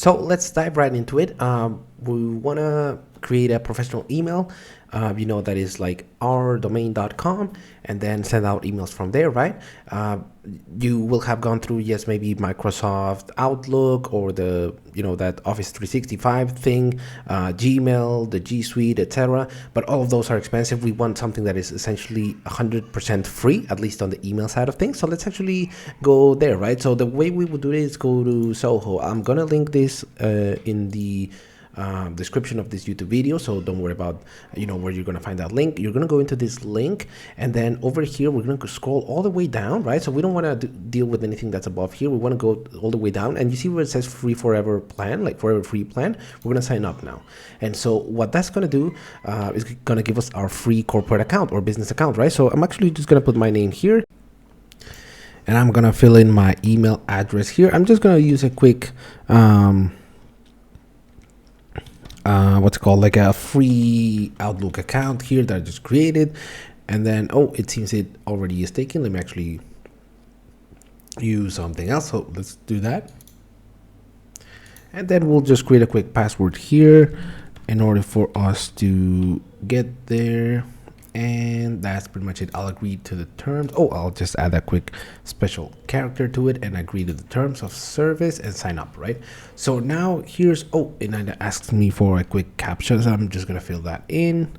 So let's dive right into it. We want to create a professional email, that is like ourdomain.com, and then send out emails from there, right? You will have gone through, yes, maybe Microsoft Outlook or that Office 365 thing, Gmail, the G Suite, etc. But all of those are expensive. We want something that is essentially 100% free, at least on the email side of things. So let's actually go there, right? So the way we would do it is go to Zoho. I'm gonna link this in the description of this YouTube video, so don't worry about where you're gonna find that link. You're gonna go into this link, and then over here we're gonna scroll all the way down, right? So we don't want to deal with anything that's above here. We want to go all the way down, and you see where it says free forever plan, like forever free plan. We're gonna sign up now, and so what that's gonna do is gonna give us our free corporate account or business account, right? So I'm actually just gonna put my name here, and I'm gonna fill in my email address here. I'm just gonna use a quick what's called like a free Outlook account here that I just created. And then it seems it already is taken. Let me actually use something else. So let's do that, and then we'll just create a quick password here in order for us to get there. And that's pretty much it. I'll agree to the terms. I'll just add a quick special character to it and agree to the terms of service and sign up, right? So now here's and it asks me for a quick captcha, so I'm just gonna fill that in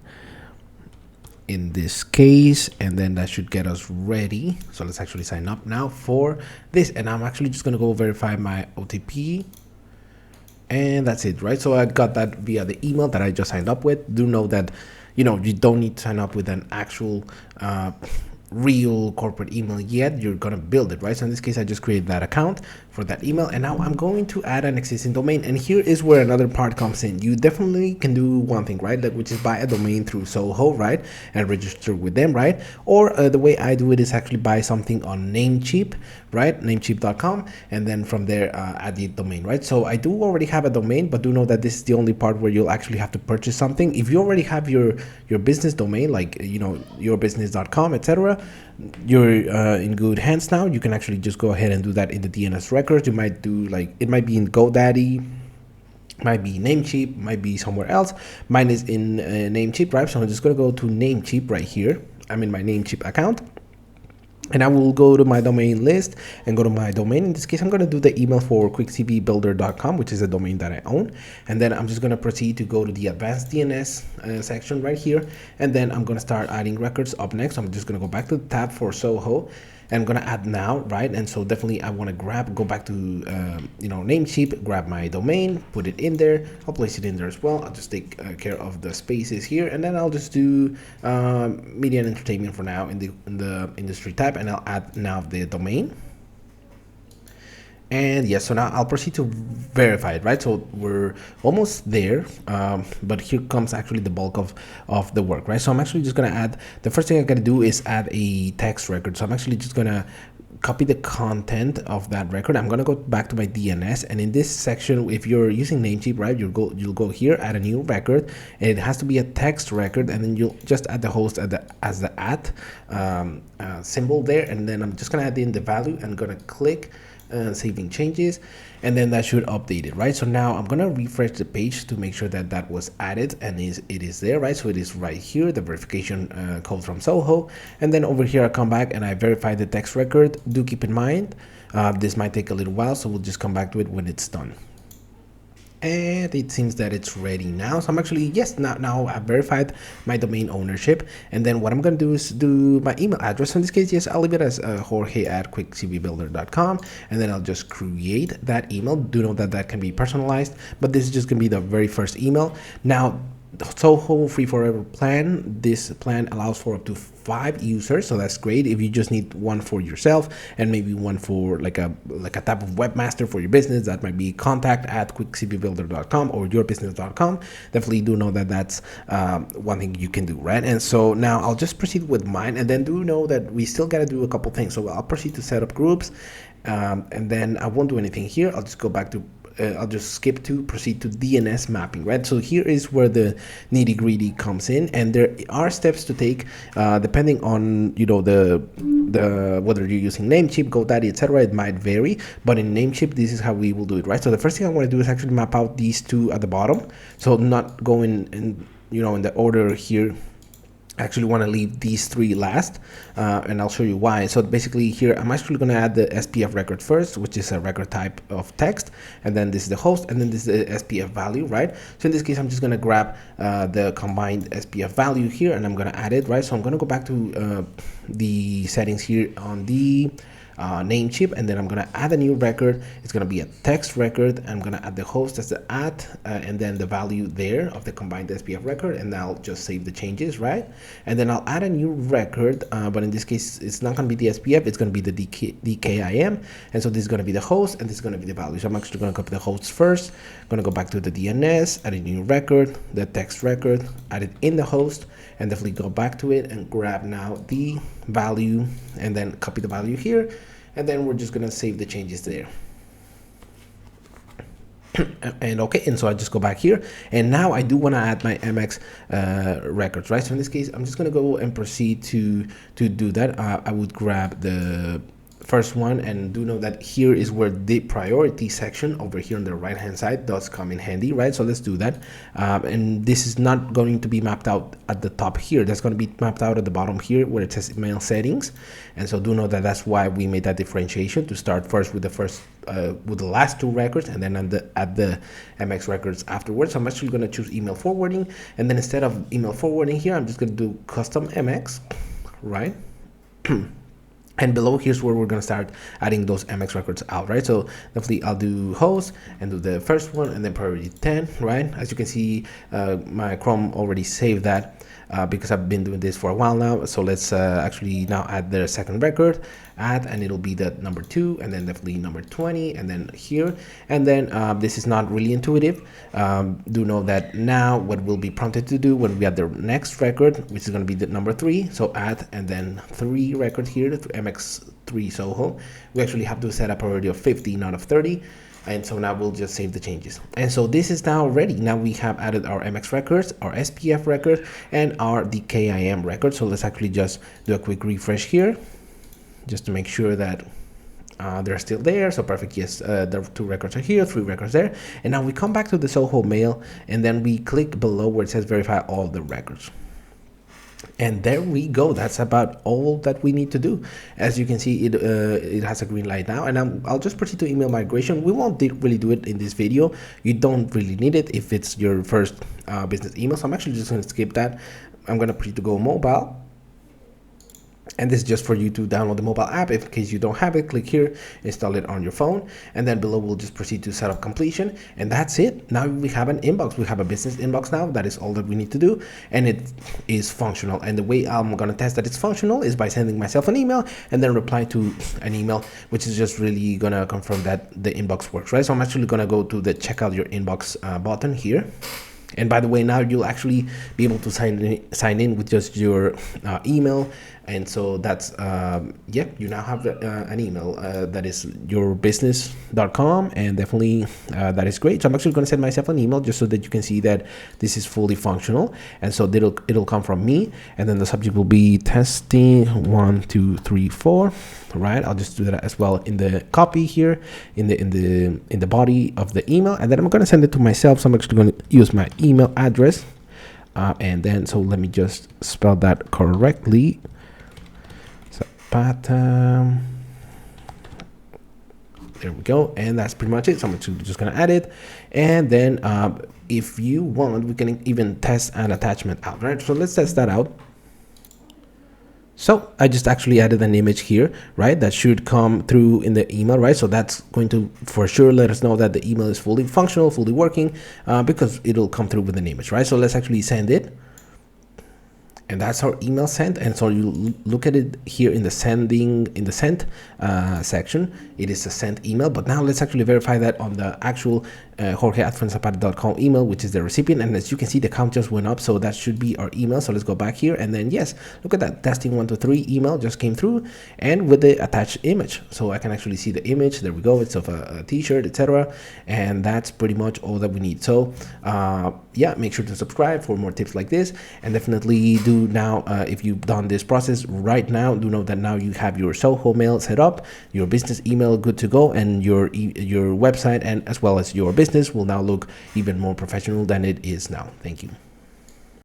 this case, and then that should get us ready. So let's actually sign up now for this, and I'm actually just gonna go verify my OTP, and that's it, right? So I got that via the email that I just signed up with. Do know that you don't need to sign up with an actual real corporate email yet. You're gonna build it, right? So in this case, I just created that account for that email, and now I'm going to add an existing domain. And here is where another part comes in. You definitely can do one thing, right? Which is buy a domain through Zoho, right, and register with them, right? Or the way I do it is actually buy something on Namecheap, right? Namecheap.com, and then from there add the domain, right? So I do already have a domain, but do know that this is the only part where you'll actually have to purchase something. If you already have your business domain, like yourbusiness.com, etc., you're in good hands now. You can actually just go ahead and do that in the DNS records. You might do it might be in GoDaddy, might be Namecheap, might be somewhere else. Mine is in Namecheap, right? So I'm just gonna go to Namecheap right here. I'm in my Namecheap account, and I will go to my domain list and go to my domain. In this case, I'm going to do the email for quickcvbuilder.com, which is a domain that I own. And then I'm just going to proceed to go to the advanced DNS section right here. And then I'm going to start adding records up next. I'm just going to go back to the tab for Zoho. And I'm going to add now, right? And so definitely I want to go back to, Namecheap, grab my domain, put it in there. I'll place it in there as well. I'll just take care of the spaces here. And then I'll just do media and entertainment for now in the industry type. And I'll add now the domain. And yes, so now I'll proceed to verify it, right? So we're almost there, but here comes actually the bulk of the work, right? So I'm actually just gonna add, the first thing I gotta do is add a text record. So I'm actually just gonna copy the content of that record. I'm gonna go back to my DNS, and in this section, if you're using Namecheap, right, you'll go here, add a new record, and it has to be a text record, and then you'll just add the host as the @ symbol there, and then I'm just gonna add in the value and gonna click saving changes, and then that should update it, right? So now I'm gonna refresh the page to make sure that was added, and it is there, right? So it is right here, the verification code from Zoho. And then over here I come back and I verify the text record. Do keep in mind this might take a little while, so we'll just come back to it when it's done. And it seems that it's ready now. So I'm actually, yes, now I've verified my domain ownership. And then what I'm going to do is do my email address. So in this case, yes, I'll leave it as jorge@quickcvbuilder.com. And then I'll just create that email. Do know that can be personalized, but this is just going to be the very first email. Now, the Zoho Free Forever plan, this plan allows for up to 5 users, so that's great. If you just need one for yourself and maybe one for like a type of webmaster for your business, that might be contact@quickcvbuilder.com or yourbusiness.com. Definitely do know that that's one thing you can do, right? And so now I'll just proceed with mine, and then do know that we still got to do a couple things. So I'll proceed to set up groups, and then I won't do anything here. I'll just go back to I'll just skip to proceed to DNS mapping, right? So here is where the nitty gritty comes in, and there are steps to take depending on, you know, the whether you're using Namecheap, GoDaddy, etc. It might vary, but in Namecheap, this is how we will do it, right? So the first thing I want to do is actually map out these two at the bottom, so not going in, you know, in the order here. I actually want to leave these three last, and I'll show you why. So basically here, I'm actually going to add the SPF record first, which is a record type of text, and then this is the host, and then this is the SPF value, right? So in this case, I'm just going to grab the combined SPF value here, and I'm going to add it, right? So I'm going to go back to the settings here on the Namecheap, and then I'm going to add a new record. It's going to be a text record. I'm going to add the host as the and then the value there of the combined SPF record, and I'll just save the changes, right? And then I'll add a new record, but in this case, it's not going to be the SPF, it's going to be the DKIM, and so this is going to be the host, and this is going to be the value. So I'm actually going to copy the hosts first. I'm going to go back to the DNS, add a new record, the text record, add it in the host, and definitely go back to it and grab now the value, and then copy the value here, and then we're just gonna save the changes there. And okay, and so I just go back here, and now I do want to add my MX records, right? So in this case, I'm just gonna go and proceed to do that. I would grab the first one, and do know that here is where the priority section over here on the right hand side does come in handy, right? So let's do that, and this is not going to be mapped out at the top here. That's going to be mapped out at the bottom here where it says mail settings, and so do know that that's why we made that differentiation, to start first with the last two records, and then add the MX records afterwards. So I'm actually going to choose email forwarding, and then instead of email forwarding here, I'm just going to do custom MX, right? And below, here's where we're going to start adding those MX records out, right? So definitely I'll do host and do the first one, and then priority 10, right? As you can see, my Chrome already saved that because I've been doing this for a while now. So let's actually now add the second record, and it'll be the number 2, and then definitely number 20, and then here. And then this is not really intuitive. Do know that now what we'll be prompted to do when we add the next record, which is going to be the number 3, so add and then 3 records here to MX3 Zoho. We actually have to set a priority of 50, not of 30. And so now we'll just save the changes. And so this is now ready. Now we have added our MX records, our SPF record, and our DKIM record. So let's actually just do a quick refresh here, just to make sure that they're still there. So perfect, yes, the 2 records are here, 3 records there. And now we come back to the Zoho Mail, and then we click below where it says verify all the records. And there we go. That's about all that we need to do. As you can see, it has a green light now, and I'll just proceed to email migration. We won't really do it in this video. You don't really need it if it's your first business email. So I'm actually just going to skip that. I'm going to proceed to go mobile. And this is just for you to download the mobile app. If in case you don't have it, click here, install it on your phone, and then below we'll just proceed to set up completion, and that's it. Now we have an inbox. We have a business inbox now. That is all that we need to do, and it is functional. And the way I'm gonna test that it's functional is by sending myself an email and then reply to an email, which is just really gonna confirm that the inbox works, right? So I'm actually gonna go to the check out your inbox button here. And by the way, now you'll actually be able to sign in with just your email. And so that's, yeah, you now have an email that is yourbusiness.com, and definitely that is great. So I'm actually going to send myself an email just so that you can see that this is fully functional. And so it'll come from me, and then the subject will be testing 1, 2, 3, 4. Right, I'll just do that as well in the copy here, in the body of the email, and then I'm going to send it to myself. So I'm actually going to use my email address, and then so let me just spell that correctly. So there we go, and that's pretty much it. So I'm just going to add it, and then if you want, we can even test an attachment out. Right, so let's test that out. So I just actually added an image here, right? That should come through in the email, right? So that's going to for sure let us know that the email is fully functional, fully working, because it'll come through with an image, right? So let's actually send it. and that's our email sent. And so you look at it here in the sent section, it is a sent email. But now let's actually verify that on the actual jorge@fuenzapata.com email, which is the recipient. And as you can see, the count just went up, so that should be our email. So let's go back here, and then yes, look at that, testing 1 2 3 email just came through, and with the attached image. So I can actually see the image. There we go. It's of a t-shirt, etc. And that's pretty much all that we need. So yeah, make sure to subscribe for more tips like this, and definitely do now, if you've done this process right now, do know that now you have your Zoho Mail set up, your business email good to go, and your website and as well as your business will now look even more professional than it is now. Thank you.